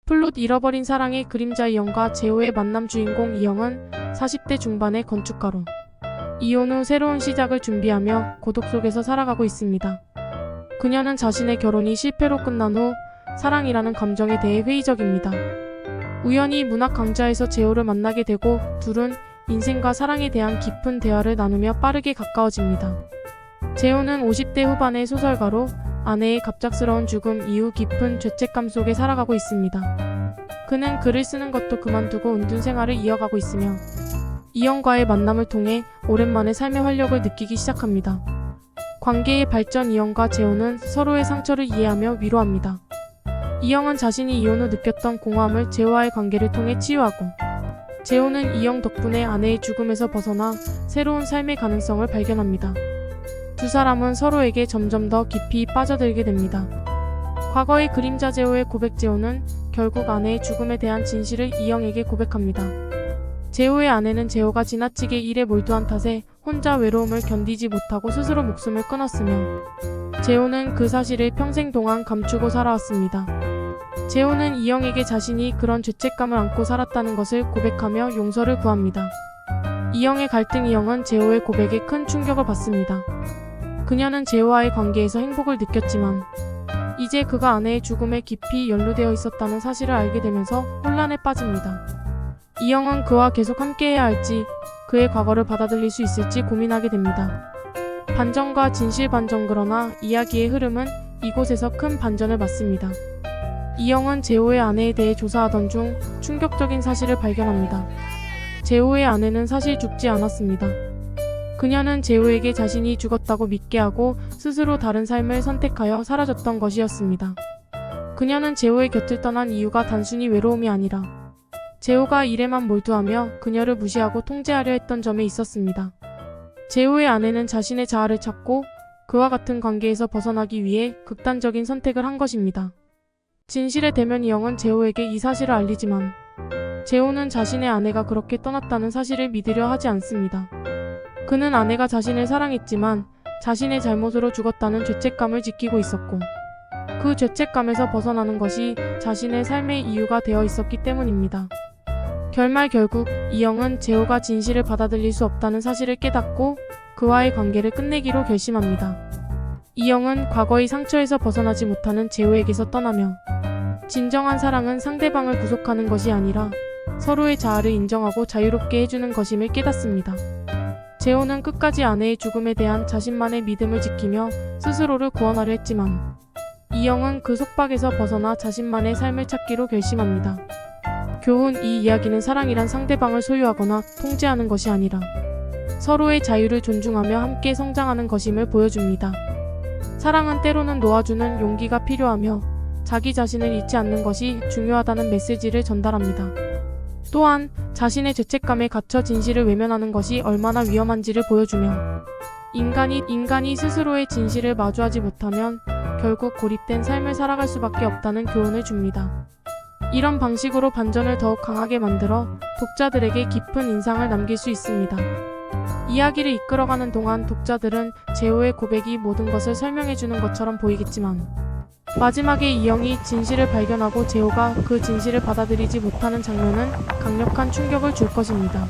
플롯 잃어버린 사랑의 그림자 이영과 재호의 만남. 주인공 이영은 40대 중반의 건축가로 이혼 후 새로운 시작을 준비하며 고독 속에서 살아가고 있습니다. 그녀는 자신의 결혼이 실패로 끝난 후 사랑이라는 감정에 대해 회의적입니다. 우연히 문학 강좌에서 재호를 만나게 되고 둘은 인생과 사랑에 대한 깊은 대화를 나누며 빠르게 가까워집니다. 재호는 50대 후반의 소설가로 아내의 갑작스러운 죽음 이후 깊은 죄책감 속에 살아가고 있습니다. 그는 글을 쓰는 것도 그만두고 은둔 생활을 이어가고 있으며 이영과의 만남을 통해 오랜만에 삶의 활력을 느끼기 시작합니다. 관계의 발전. 이영과 재호는 서로의 상처를 이해하며 위로합니다. 이영은 자신이 이혼 후 느꼈던 공허함을 재호와의 관계를 통해 치유하고 재호는 이영 덕분에 아내의 죽음에서 벗어나 새로운 삶의 가능성을 발견합니다. 두 사람은 서로에게 점점 더 깊이 빠져들게 됩니다. 과거의 그림자. 재호의 고백. 재호는 결국 아내의 죽음에 대한 진실을 이영에게 고백합니다. 재호의 아내는 재호가 지나치게 일에 몰두한 탓에 혼자 외로움을 견디지 못하고 스스로 목숨을 끊었으며 재호는 그 사실을 평생 동안 감추고 살아왔습니다. 재호는 이영에게 자신이 그런 죄책감을 안고 살았다는 것을 고백하며 용서를 구합니다. 이영의 갈등. 이영은 재호의 고백에 큰 충격을 받습니다. 그녀는 재호와의 관계에서 행복을 느꼈지만 이제 그가 아내의 죽음에 깊이 연루되어 있었다는 사실을 알게 되면서 혼란에 빠집니다. 이영은 그와 계속 함께해야 할지 그의 과거를 받아들일 수 있을지 고민하게 됩니다. 반전과 진실. 반전. 그러나 이야기의 흐름은 이곳에서 큰 반전을 맞습니다. 이영은 재호의 아내에 대해 조사하던 중 충격적인 사실을 발견합니다. 재호의 아내는 사실 죽지 않았습니다. 그녀는 재호에게 자신이 죽었다고 믿게 하고 스스로 다른 삶을 선택하여 사라졌던 것이었습니다. 그녀는 재호의 곁을 떠난 이유가 단순히 외로움이 아니라 재호가 일에만 몰두하며 그녀를 무시하고 통제하려 했던 점에 있었습니다. 재호의 아내는 자신의 자아를 찾고 그와 같은 관계에서 벗어나기 위해 극단적인 선택을 한 것입니다. 진실의 대면. 이영은 재호에게 이 사실을 알리지만 재호는 자신의 아내가 그렇게 떠났다는 사실을 믿으려 하지 않습니다. 그는 아내가 자신을 사랑했지만 자신의 잘못으로 죽었다는 죄책감을 지키고 있었고 그 죄책감에서 벗어나는 것이 자신의 삶의 이유가 되어 있었기 때문입니다. 결국 이영은 재호가 진실을 받아들일 수 없다는 사실을 깨닫고 그와의 관계를 끝내기로 결심합니다. 이영은 과거의 상처에서 벗어나지 못하는 재호에게서 떠나며 진정한 사랑은 상대방을 구속하는 것이 아니라 서로의 자아를 인정하고 자유롭게 해주는 것임을 깨닫습니다. 재호는 끝까지 아내의 죽음에 대한 자신만의 믿음을 지키며 스스로를 구원하려 했지만 이영은 그 속박에서 벗어나 자신만의 삶을 찾기로 결심합니다. 교훈. 이 이야기는 사랑이란 상대방을 소유하거나 통제하는 것이 아니라 서로의 자유를 존중하며 함께 성장하는 것임을 보여줍니다. 사랑은 때로는 놓아주는 용기가 필요하며 자기 자신을 잃지 않는 것이 중요하다는 메시지를 전달합니다. 또한 자신의 죄책감에 갇혀 진실을 외면하는 것이 얼마나 위험한지를 보여주며 인간이 스스로의 진실을 마주하지 못하면 결국 고립된 삶을 살아갈 수밖에 없다는 교훈을 줍니다. 이런 방식으로 반전을 더욱 강하게 만들어 독자들에게 깊은 인상을 남길 수 있습니다. 이야기를 이끌어가는 동안 독자들은 재호의 고백이 모든 것을 설명해주는 것처럼 보이겠지만 마지막에 이영이 진실을 발견하고 재호가 그 진실을 받아들이지 못하는 장면은 강력한 충격을 줄 것입니다.